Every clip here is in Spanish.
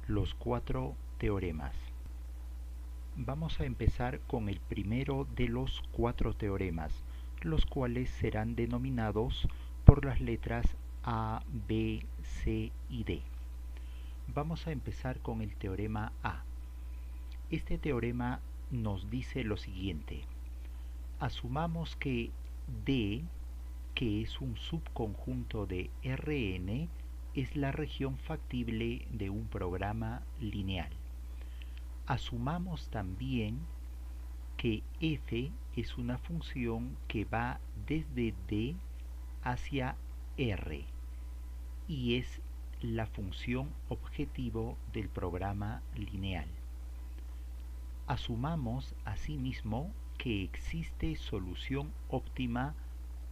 los 4 teoremas. Vamos a empezar con el primero de los 4 teoremas, los cuales serán denominados por las letras A, B, C y D. Vamos a empezar con el teorema A. Este teorema nos dice lo siguiente: asumamos que D, que es un subconjunto de Rn, es la región factible de un programa lineal. Asumamos también que f es una función que va desde D hacia R y es la función objetivo del programa lineal. Asumamos asimismo que existe solución óptima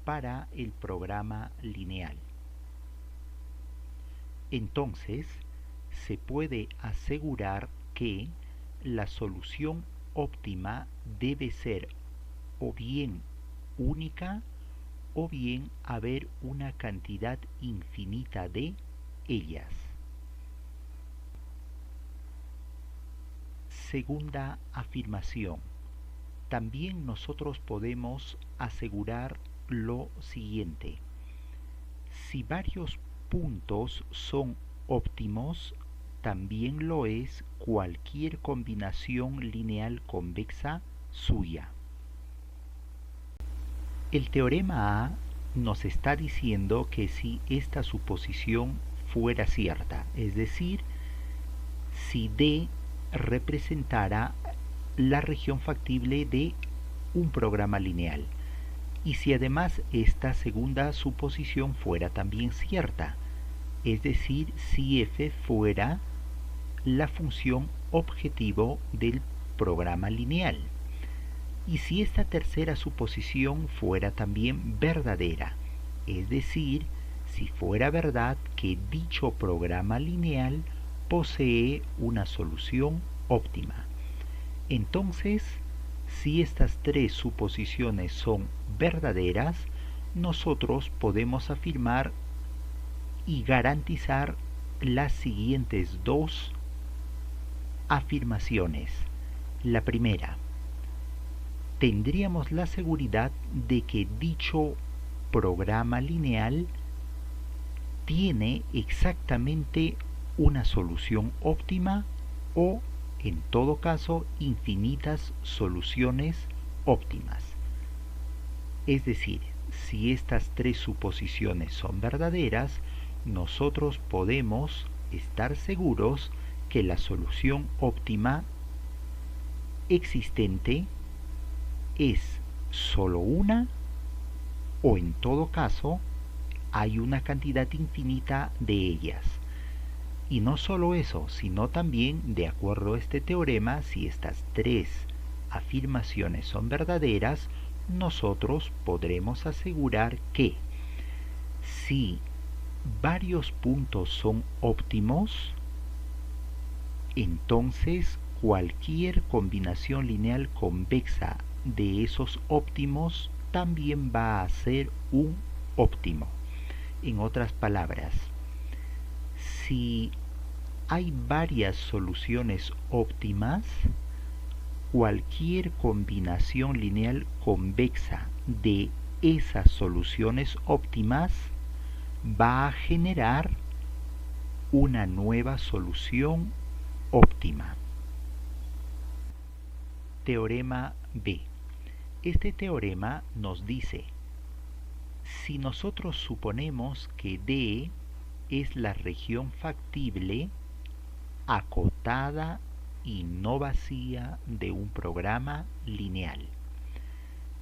para el programa lineal. Entonces, se puede asegurar que la solución óptima debe ser o bien única o bien haber una cantidad infinita de ellas. Segunda afirmación. También nosotros podemos asegurar lo siguiente: si varios puntos son óptimos, también lo es cualquier combinación lineal convexa suya. El teorema A nos está diciendo que si esta suposición fuera cierta, es decir, si D representara la región factible de un programa lineal, y si además esta segunda suposición fuera también cierta, es decir, si f fuera la función objetivo del programa lineal, y si esta tercera suposición fuera también verdadera, es decir, si fuera verdad que dicho programa lineal posee una solución óptima. Entonces, si estas tres suposiciones son verdaderas, nosotros podemos afirmar y garantizar las siguientes dos afirmaciones. La primera: tendríamos la seguridad de que dicho programa lineal tiene exactamente una solución óptima o, en todo caso, infinitas soluciones óptimas. Es decir, si estas tres suposiciones son verdaderas, nosotros podemos estar seguros que la solución óptima existente es solo una, o en todo caso hay una cantidad infinita de ellas. Y no solo eso, sino también, de acuerdo a este teorema, si estas tres afirmaciones son verdaderas, nosotros podremos asegurar que si varios puntos son óptimos, entonces cualquier combinación lineal convexa de esos óptimos también va a ser un óptimo. En otras palabras, si hay varias soluciones óptimas, cualquier combinación lineal convexa de esas soluciones óptimas va a generar una nueva solución óptima. Teorema B. Este teorema nos dice: si nosotros suponemos que D es la región factible acotada y no vacía de un programa lineal,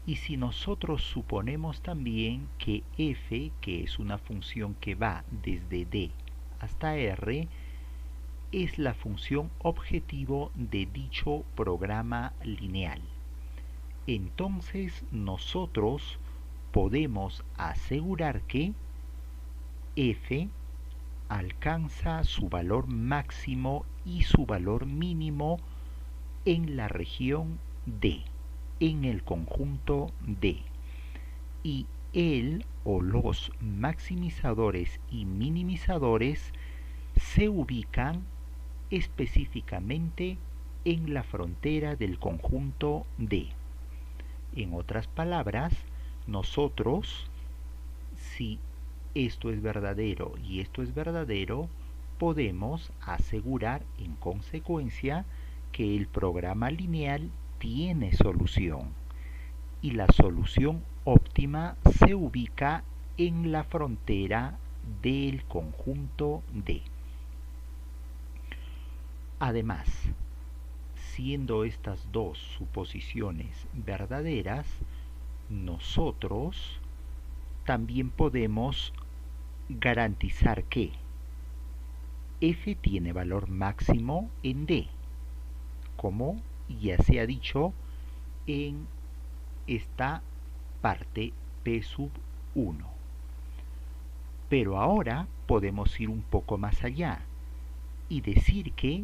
y si nosotros suponemos también que f, que es una función que va desde D hasta R, es la función objetivo de dicho programa lineal, entonces nosotros podemos asegurar que f alcanza su valor máximo y su valor mínimo en la región D, en el conjunto D, y el o los maximizadores y minimizadores se ubican específicamente en la frontera del conjunto D. En otras palabras, nosotros, si esto es verdadero y esto es verdadero, podemos asegurar en consecuencia que el programa lineal tiene solución y la solución óptima se ubica en la frontera del conjunto D. Además, siendo estas dos suposiciones verdaderas, nosotros también podemos garantizar que f tiene valor máximo en D, como ya se ha dicho en esta parte P sub 1. Pero ahora podemos ir un poco más allá y decir que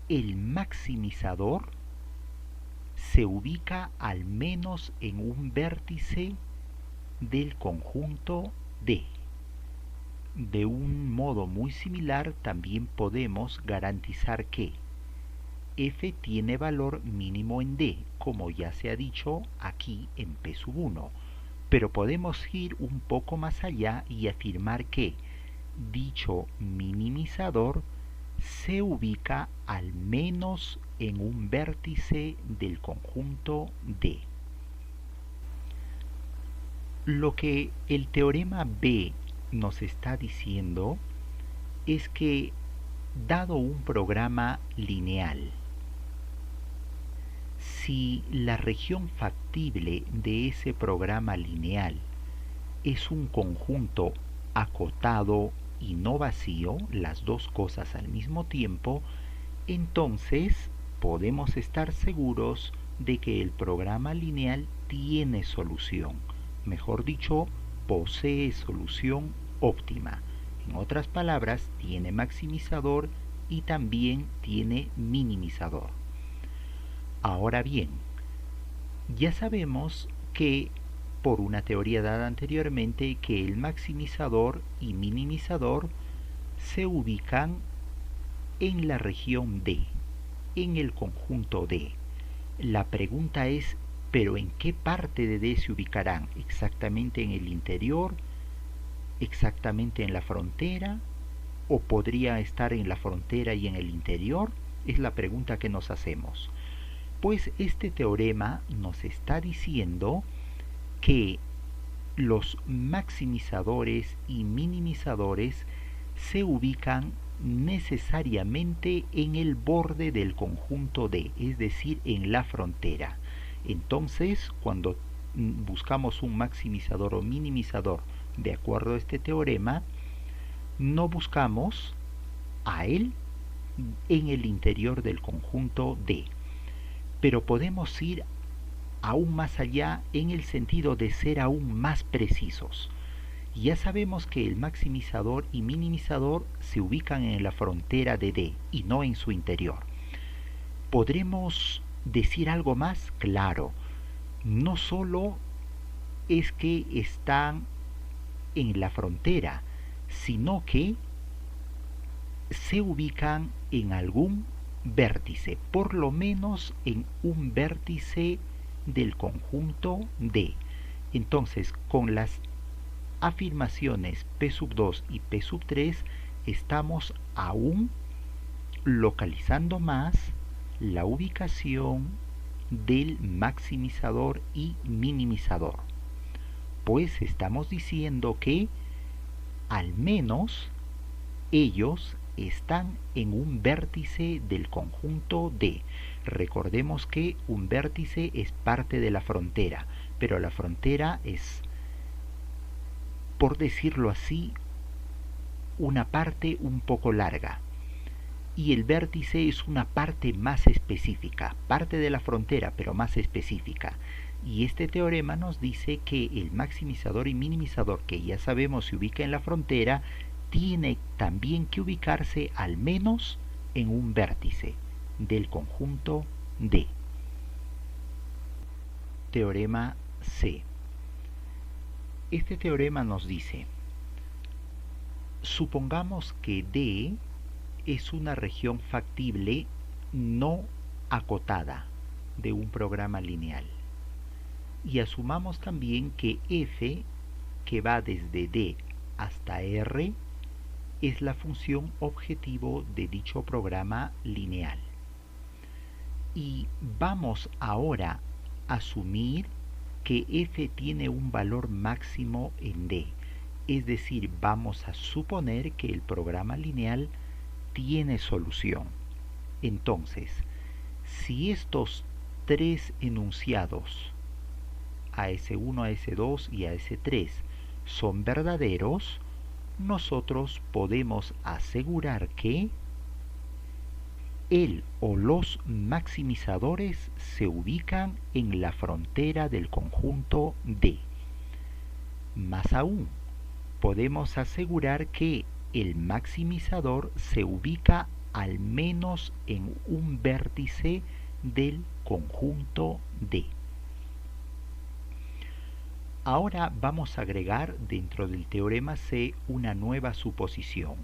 el maximizador se ubica al menos en un vértice del conjunto D. De un modo muy similar también podemos garantizar que f tiene valor mínimo en D, como ya se ha dicho aquí en P sub 1, pero podemos ir un poco más allá y afirmar que dicho minimizador se ubica al menos en un vértice del conjunto D. Lo que el teorema B nos está diciendo es que, dado un programa lineal, si la región factible de ese programa lineal es un conjunto acotado y no vacío, las dos cosas al mismo tiempo, entonces podemos estar seguros de que el programa lineal tiene solución. Mejor dicho, posee solución óptima. En otras palabras, tiene maximizador y también tiene minimizador. Ahora bien, ya sabemos que por una teoría dada anteriormente que el maximizador y minimizador se ubican en la región D, en el conjunto D. La pregunta es, ¿pero en qué parte de D se ubicarán? ¿Exactamente en el interior? ¿Exactamente en la frontera? ¿O podría estar en la frontera y en el interior? Es la pregunta que nos hacemos. Pues este teorema nos está diciendo que los maximizadores y minimizadores se ubican necesariamente en el borde del conjunto D, es decir, en la frontera. Entonces, cuando buscamos un maximizador o minimizador de acuerdo a este teorema, no buscamos a él en el interior del conjunto D, pero podemos ir aún más allá en el sentido de ser aún más precisos. Ya sabemos que el maximizador y minimizador se ubican en la frontera de D y no en su interior. ¿Podremos decir algo más? Claro, no solo es que están en la frontera, sino que se ubican en algún vértice, por lo menos en un vértice del conjunto D. Entonces, con las afirmaciones P sub 2 y P sub 3 estamos aún localizando más la ubicación del maximizador y minimizador, pues estamos diciendo que al menos ellos están en un vértice del conjunto D. Recordemos que un vértice es parte de la frontera, pero la frontera es, por decirlo así, una parte un poco larga, y el vértice es una parte más específica, parte de la frontera, pero más específica. Y este teorema nos dice que el maximizador y minimizador, que ya sabemos se ubica en la frontera, tiene también que ubicarse al menos en un vértice del conjunto D. Teorema C. Este teorema nos dice, supongamos que D es una región factible no acotada de un programa lineal. Y asumamos también que f, que va desde d hasta r, es la función objetivo de dicho programa lineal. Y vamos ahora a asumir que f tiene un valor máximo en d. Es decir, vamos a suponer que el programa lineal tiene solución. Entonces, si estos tres enunciados, AS1, AS2 y AS3, son verdaderos, nosotros podemos asegurar que el o los maximizadores se ubican en la frontera del conjunto D. Más aún, podemos asegurar que el maximizador se ubica al menos en un vértice del conjunto D. Ahora vamos a agregar dentro del teorema C una nueva suposición.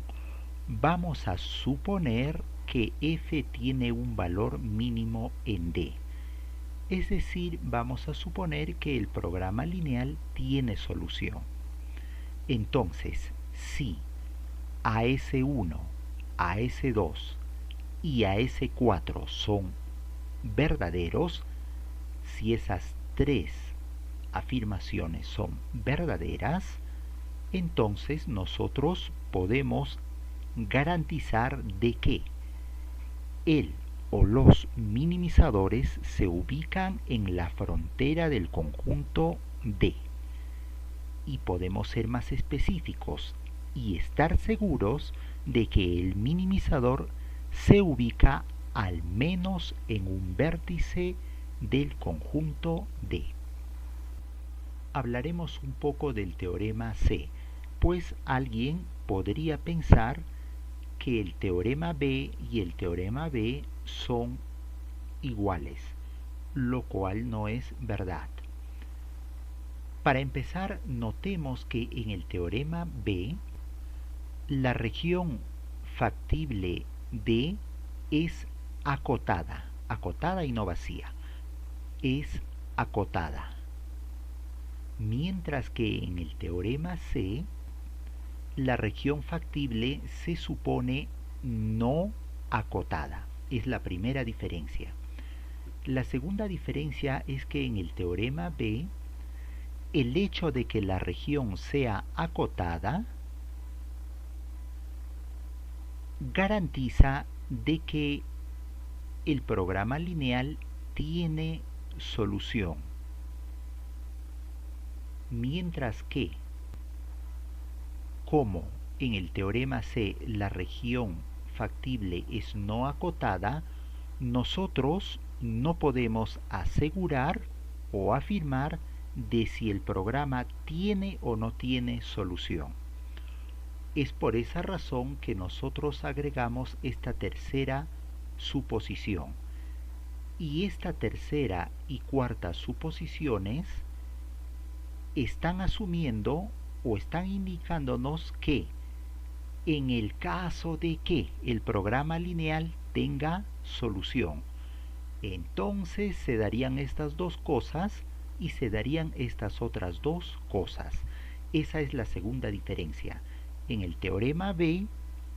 Vamos a suponer que f tiene un valor mínimo en D. Es decir, vamos a suponer que el programa lineal tiene solución. Entonces, si AS1, AS2 y AS4 son verdaderos, si esas tres afirmaciones son verdaderas, entonces nosotros podemos garantizar de que el o los minimizadores se ubican en la frontera del conjunto D. Y podemos ser más específicos y estar seguros de que el minimizador se ubica al menos en un vértice del conjunto D. Hablaremos un poco del teorema C, pues alguien podría pensar que el teorema B y el teorema B son iguales, lo cual no es verdad. Para empezar, notemos que en el teorema B, la región factible D es acotada, acotada y no vacía, es acotada. Mientras que en el teorema C, la región factible se supone no acotada. Es la primera diferencia. La segunda diferencia es que en el teorema B, el hecho de que la región sea acotada garantiza de que el programa lineal tiene solución. Mientras que, como en el teorema C la región factible es no acotada, nosotros no podemos asegurar o afirmar de si el programa tiene o no tiene solución. Es por esa razón que nosotros agregamos esta tercera suposición. Y esta tercera y cuarta suposiciones están asumiendo o están indicándonos que en el caso de que el programa lineal tenga solución, entonces se darían estas dos cosas y se darían estas otras dos cosas. Esa es la segunda diferencia. En el teorema B,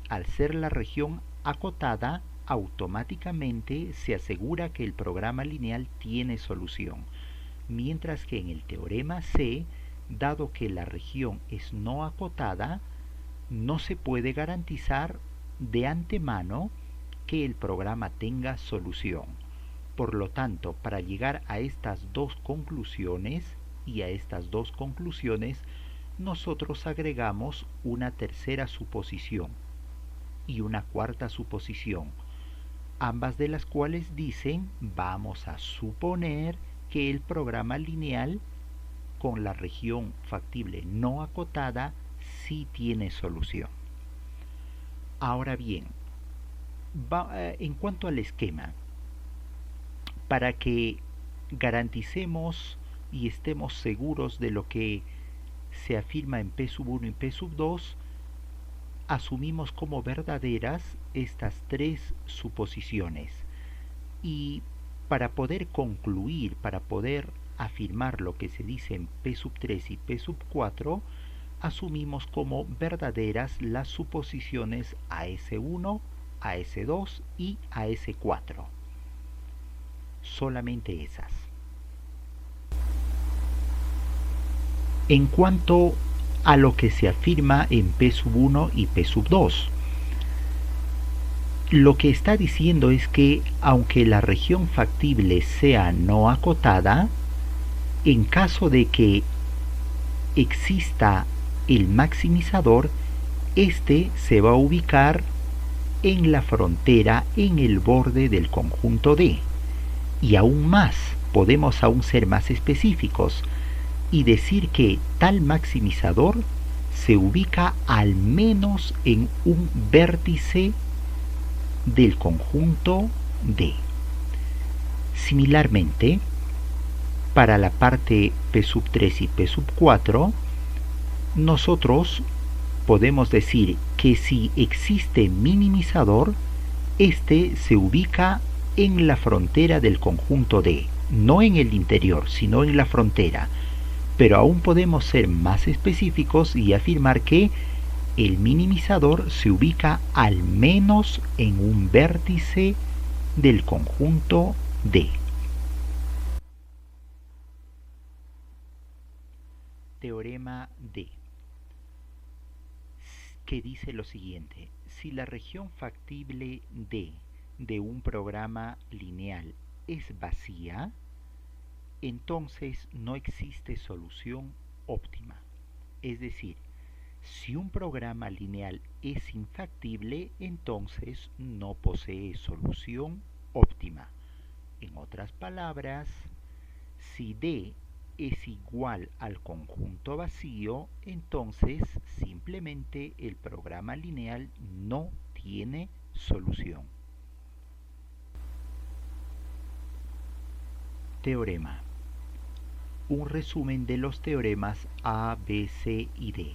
al ser la región acotada, automáticamente se asegura que el programa lineal tiene solución. Mientras que en el teorema C, dado que la región es no acotada, no se puede garantizar de antemano que el programa tenga solución. Por lo tanto, para llegar a estas dos conclusiones nosotros agregamos una tercera suposición y una cuarta suposición, ambas de las cuales dicen: vamos a suponer que el programa lineal con la región factible no acotada sí tiene solución. Ahora bien, en cuanto al esquema, para que garanticemos y estemos seguros de lo que se afirma en P sub 1 y P sub 2, asumimos como verdaderas estas tres suposiciones. Y para poder concluir, para poder afirmar lo que se dice en P sub 3 y P sub 4, asumimos como verdaderas las suposiciones AS1, AS2 y AS4. Solamente esas. En cuanto a lo que se afirma en P sub 1 y P sub 2, lo que está diciendo es que aunque la región factible sea no acotada, en caso de que exista el maximizador, este se va a ubicar en la frontera, en el borde del conjunto D. Y aún más, podemos aún ser más específicos y decir que tal maximizador se ubica al menos en un vértice del conjunto D. Similarmente, para la parte P sub 3 y P sub 4, nosotros podemos decir que si existe minimizador, este se ubica en la frontera del conjunto D, no en el interior, sino en la frontera. Pero aún podemos ser más específicos y afirmar que el minimizador se ubica al menos en un vértice del conjunto D. Teorema D, que dice lo siguiente: si la región factible D de un programa lineal es vacía, entonces no existe solución óptima. Es decir, si un programa lineal es infactible, entonces no posee solución óptima. En otras palabras, si D es igual al conjunto vacío, entonces simplemente el programa lineal no tiene solución. Teorema. Un resumen de los teoremas A, B, C y D.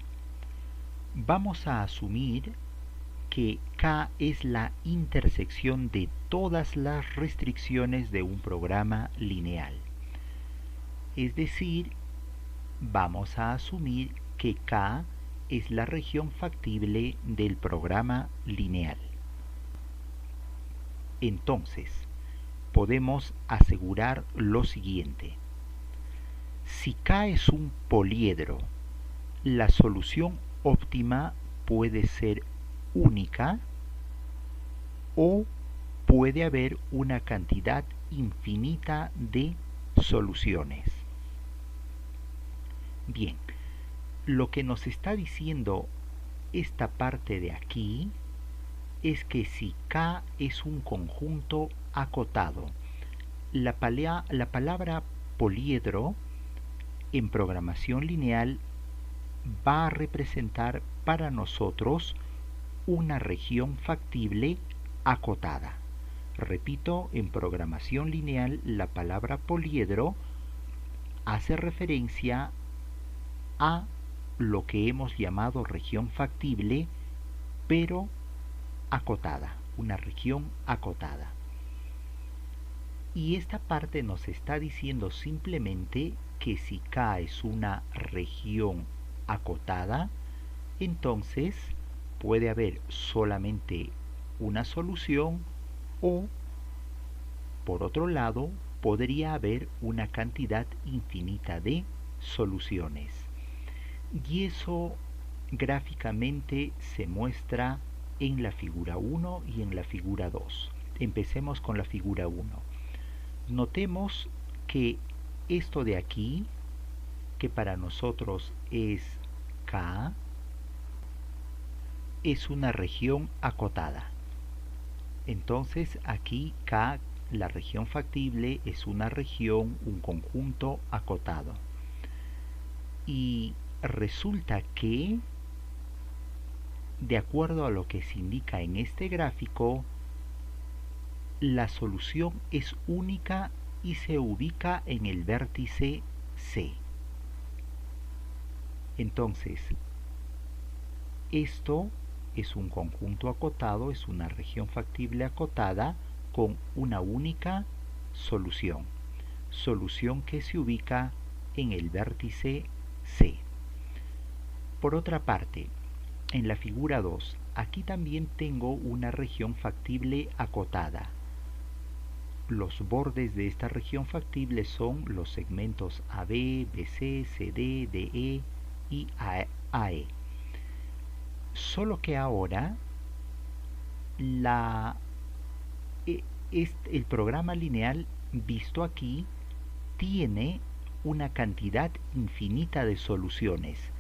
Vamos a asumir que K es la intersección de todas las restricciones de un programa lineal. Es decir, vamos a asumir que K es la región factible del programa lineal. Entonces, podemos asegurar lo siguiente: si K es un poliedro, la solución óptima puede ser única o puede haber una cantidad infinita de soluciones. Bien, lo que nos está diciendo esta parte de aquí es que si K es un conjunto acotado, la palabra poliedro en programación lineal va a representar para nosotros una región factible acotada. Repito, en programación lineal la palabra poliedro hace referencia a lo que hemos llamado región factible, pero acotada, una región acotada. Y esta parte nos está diciendo simplemente que si K es una región acotada, entonces puede haber solamente una solución o, por otro lado, podría haber una cantidad infinita de soluciones. Y eso gráficamente se muestra en la figura 1 y en la figura 2. Empecemos con la figura 1. Notemos que esto de aquí, que para nosotros es K, es una región acotada. Entonces aquí K, la región factible, es una región, un conjunto acotado. Y resulta que, de acuerdo a lo que se indica en este gráfico, la solución es única y se ubica en el vértice C. Entonces, esto es un conjunto acotado, es una región factible acotada con una única solución. Solución que se ubica en el vértice C. Por otra parte, en la figura 2, aquí también tengo una región factible acotada. Los bordes de esta región factible son los segmentos AB, BC, CD, DE y AE. Solo que ahora el programa lineal visto aquí tiene una cantidad infinita de soluciones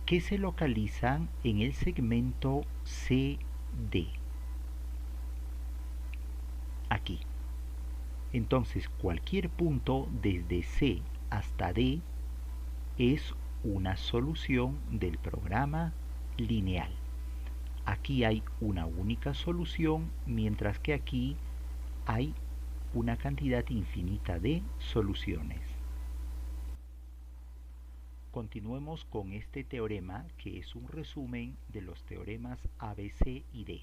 que se localizan en el segmento CD. Aquí. Entonces cualquier punto desde C hasta D es una solución del programa lineal. Aquí hay una única solución, mientras que aquí hay una cantidad infinita de soluciones. Continuemos con este teorema, que es un resumen de los teoremas ABC y D.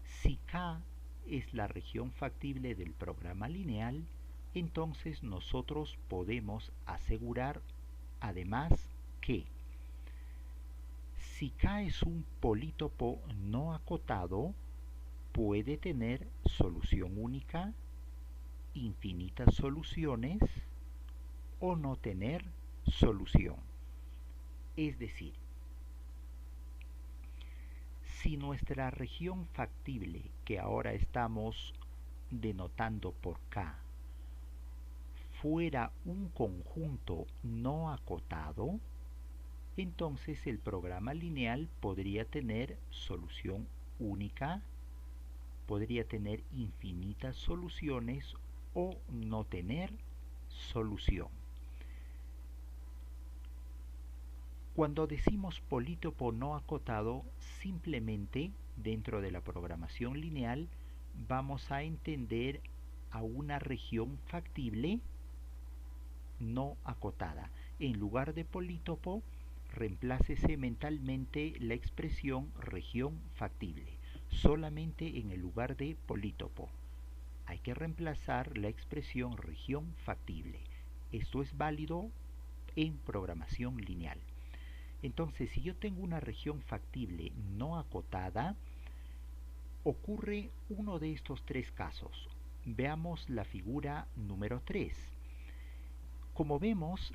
Si K es la región factible del programa lineal, entonces nosotros podemos asegurar además que si K es un polítopo no acotado, puede tener solución única, infinitas soluciones o no tener solución. Es decir, si nuestra región factible, que ahora estamos denotando por K, fuera un conjunto no acotado, entonces el programa lineal podría tener solución única, podría tener infinitas soluciones o no tener solución. Cuando decimos polítopo no acotado, simplemente dentro de la programación lineal vamos a entender a una región factible no acotada. En lugar de polítopo, reemplácese mentalmente la expresión región factible, solamente en el lugar de polítopo. Hay que reemplazar la expresión región factible. Esto es válido en programación lineal. Entonces, si yo tengo una región factible no acotada, ocurre uno de estos tres casos. Veamos la figura número 3. Como vemos,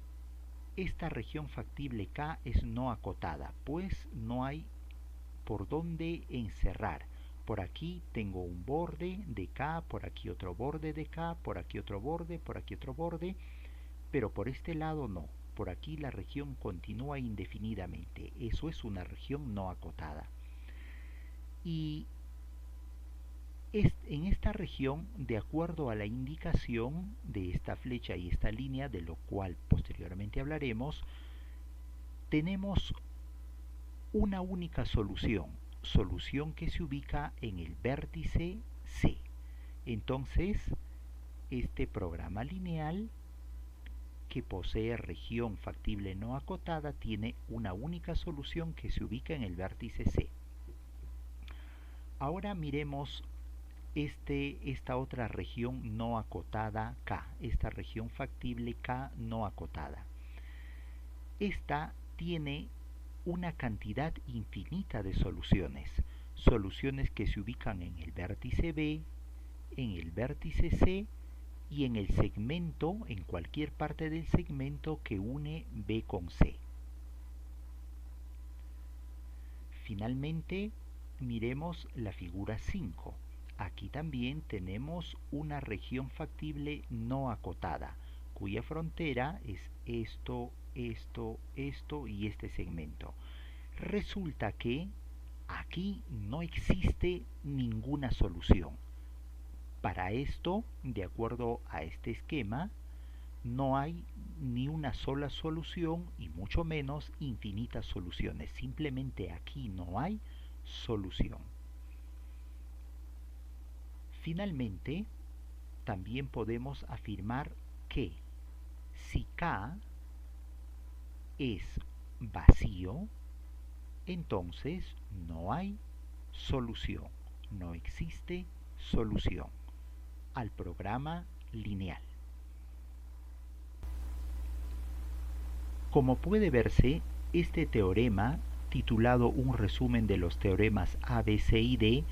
esta región factible K es no acotada, pues no hay por dónde encerrar. Por aquí tengo un borde de K, por aquí otro borde de K, por aquí otro borde, por aquí otro borde, pero por este lado no. Por aquí la región continúa indefinidamente. Eso es una región no acotada. Y en esta región, de acuerdo a la indicación de esta flecha y esta línea, de lo cual posteriormente hablaremos, tenemos una única solución que se ubica en el vértice C. Entonces, este programa lineal que posee región factible no acotada tiene una única solución que se ubica en el vértice C. Ahora miremos esta otra región no acotada K, esta región factible K no acotada. Esta tiene una cantidad infinita de soluciones que se ubican en el vértice B, en el vértice C y en el segmento, en cualquier parte del segmento que une B con C. Finalmente, miremos la figura 5. Aquí también tenemos una región factible no acotada, cuya frontera es esto, esto y este segmento. Resulta que aquí no existe ninguna solución. Para esto, de acuerdo a este esquema, no hay ni una sola solución y mucho menos infinitas soluciones. Simplemente aquí no hay solución. Finalmente, también podemos afirmar que si K es vacío, entonces no hay solución, no existe solución al programa lineal. Como puede verse, este teorema, titulado Un resumen de los teoremas A, B, C y D,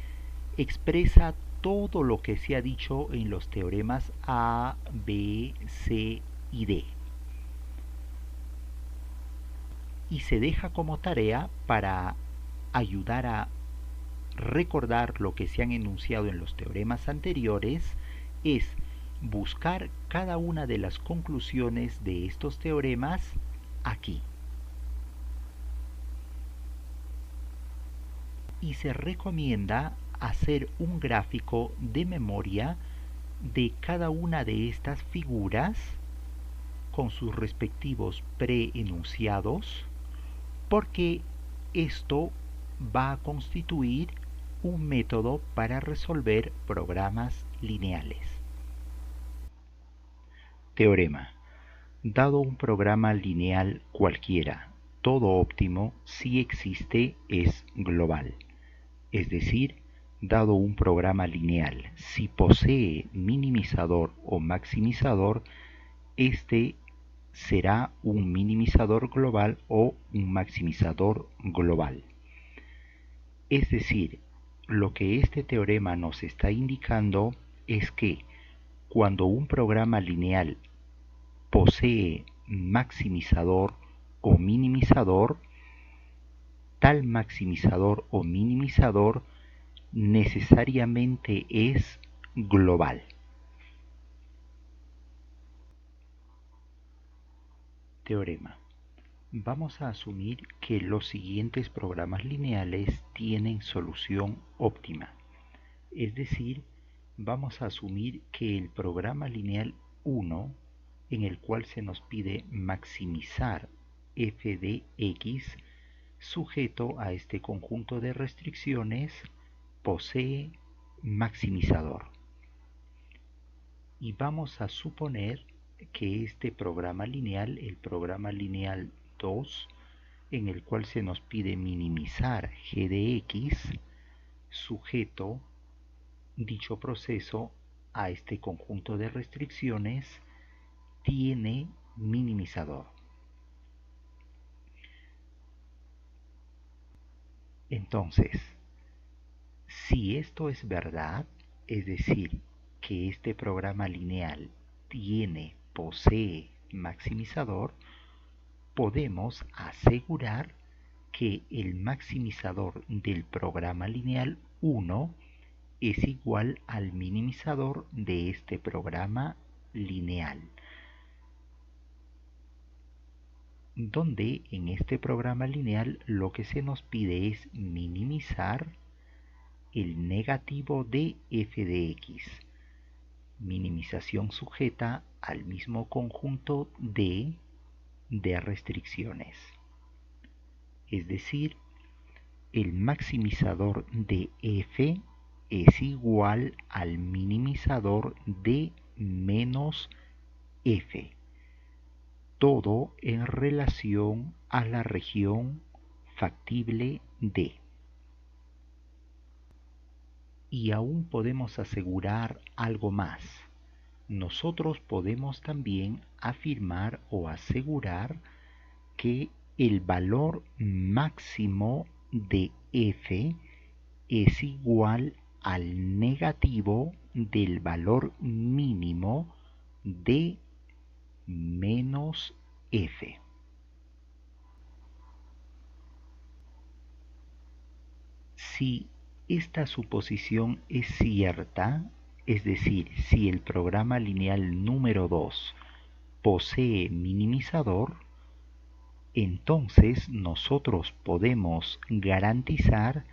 expresa todo lo que se ha dicho en los teoremas A, B, C y D. Y se deja como tarea para ayudar a recordar lo que se han enunciado en los teoremas anteriores, es buscar cada una de las conclusiones de estos teoremas aquí. Y se recomienda hacer un gráfico de memoria de cada una de estas figuras con sus respectivos preenunciados, porque esto va a constituir un método para resolver programas lineales. Teorema. Dado un programa lineal cualquiera, todo óptimo, si existe, es global. Es decir, dado un programa lineal, si posee minimizador o maximizador, este será un minimizador global o un maximizador global. Es decir, lo que este teorema nos está indicando es que cuando un programa lineal posee maximizador o minimizador, tal maximizador o minimizador necesariamente es global. Teorema. Vamos a asumir que los siguientes programas lineales tienen solución óptima. Es decir, vamos a asumir que el programa lineal 1, en el cual se nos pide maximizar f de x, sujeto a este conjunto de restricciones, posee maximizador. Y vamos a suponer que este programa lineal, el programa lineal 2, en el cual se nos pide minimizar g de x, sujeto dicho proceso a este conjunto de restricciones, tiene minimizador. Entonces, si esto es verdad, es decir, que este programa lineal posee maximizador, podemos asegurar que el maximizador del programa lineal 1 es igual al minimizador de este programa lineal, donde en este programa lineal lo que se nos pide es minimizar el negativo de f de x, minimización sujeta al mismo conjunto de restricciones. Es decir, el maximizador de f es igual al minimizador de menos f, todo en relación a la región factible D. Y aún podemos asegurar algo más. Nosotros podemos también afirmar o asegurar que el valor máximo de f es igual al negativo del valor mínimo de menos f. Si esta suposición es cierta, es decir, si el programa lineal número 2 posee minimizador, entonces nosotros podemos garantizar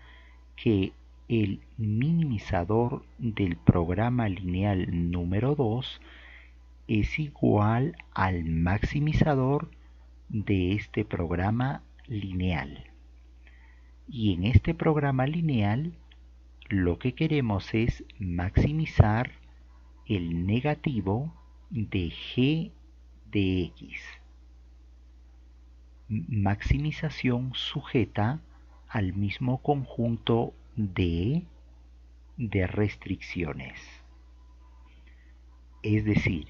que el minimizador del programa lineal número 2 es igual al maximizador de este programa lineal. Y en este programa lineal lo que queremos es maximizar el negativo de g de x. Maximización sujeta al mismo conjunto de restricciones. Es decir,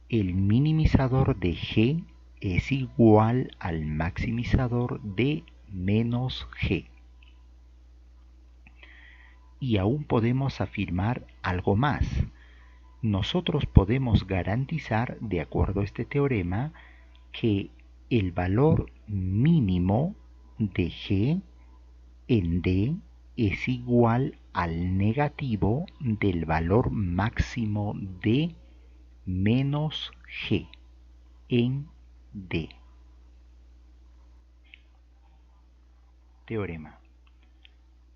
el minimizador de G es igual al maximizador de menos G. Y aún podemos afirmar algo más. Nosotros podemos garantizar, de acuerdo a este teorema, que el valor mínimo de G en D es igual al negativo del valor máximo de menos G en D. Teorema.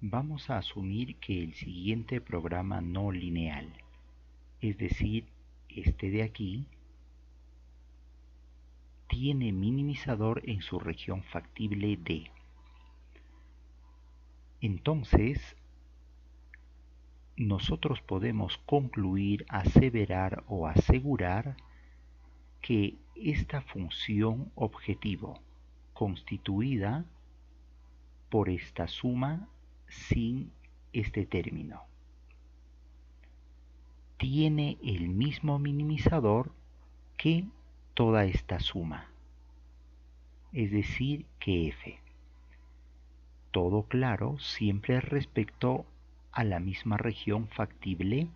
Vamos a asumir que el siguiente programa no lineal, es decir, este de aquí, tiene minimizador en su región factible D. Entonces, nosotros podemos concluir, aseverar o asegurar que esta función objetivo, constituida por esta suma sin este término, tiene el mismo minimizador que toda esta suma, es decir, que f. Todo claro siempre respecto a la misma región factible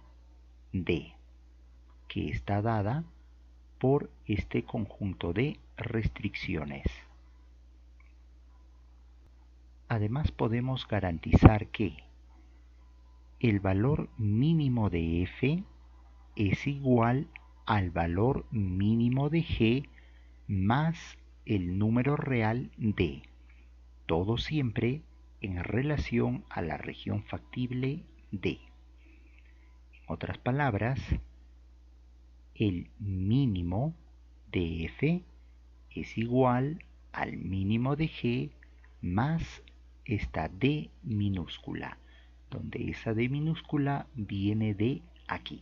D, que está dada por este conjunto de restricciones. Además podemos garantizar que el valor mínimo de f es igual al valor mínimo de g más el número real d, todo siempre en relación a la región factible D. En otras palabras, el mínimo de f es igual al mínimo de g más esta d minúscula, donde esa d minúscula viene de aquí.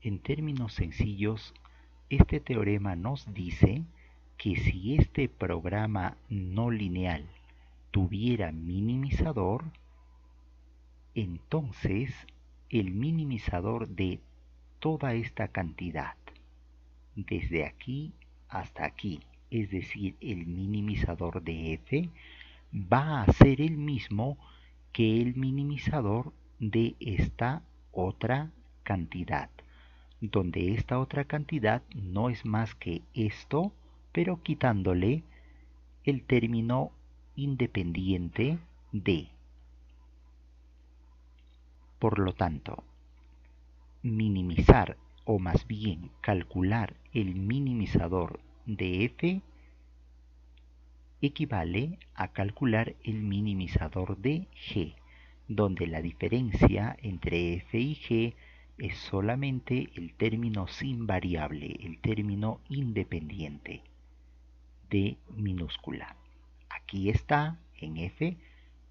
En términos sencillos, este teorema nos dice que si este programa no lineal tuviera minimizador, entonces el minimizador de toda esta cantidad, desde aquí hasta aquí, es decir, el minimizador de f, va a ser el mismo que el minimizador de esta otra cantidad, donde esta otra cantidad no es más que esto, pero quitándole el término independiente de. Por lo tanto, minimizar o más bien calcular el minimizador de f equivale a calcular el minimizador de g, donde la diferencia entre f y g es solamente el término sin variable, el término independiente de minúscula. Aquí está en f,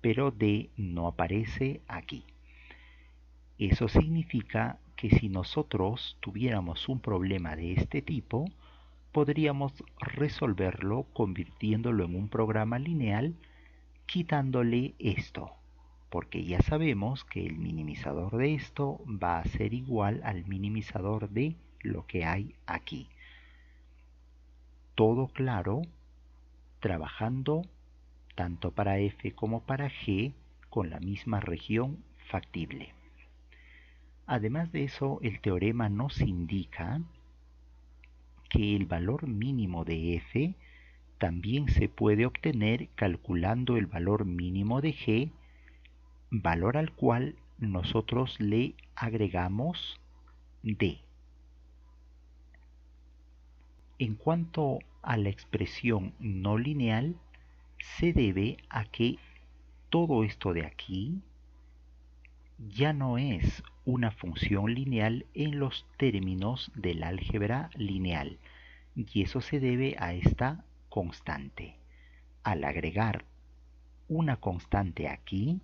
pero d no aparece aquí. Eso significa que si nosotros tuviéramos un problema de este tipo, podríamos resolverlo convirtiéndolo en un programa lineal quitándole esto, porque ya sabemos que el minimizador de esto va a ser igual al minimizador de lo que hay aquí. Todo claro, trabajando tanto para f como para g con la misma región factible. Además de eso, el teorema nos indica que el valor mínimo de f también se puede obtener calculando el valor mínimo de g, valor al cual nosotros le agregamos d. En cuanto a la expresión no lineal, se debe a que todo esto de aquí ya no es una función lineal en los términos del álgebra lineal, y eso se debe a esta constante. Al agregar una constante aquí,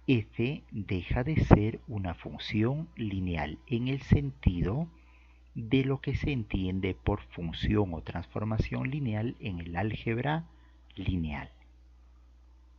f deja de ser una función lineal en el sentido de lo que se entiende por función o transformación lineal en el álgebra lineal.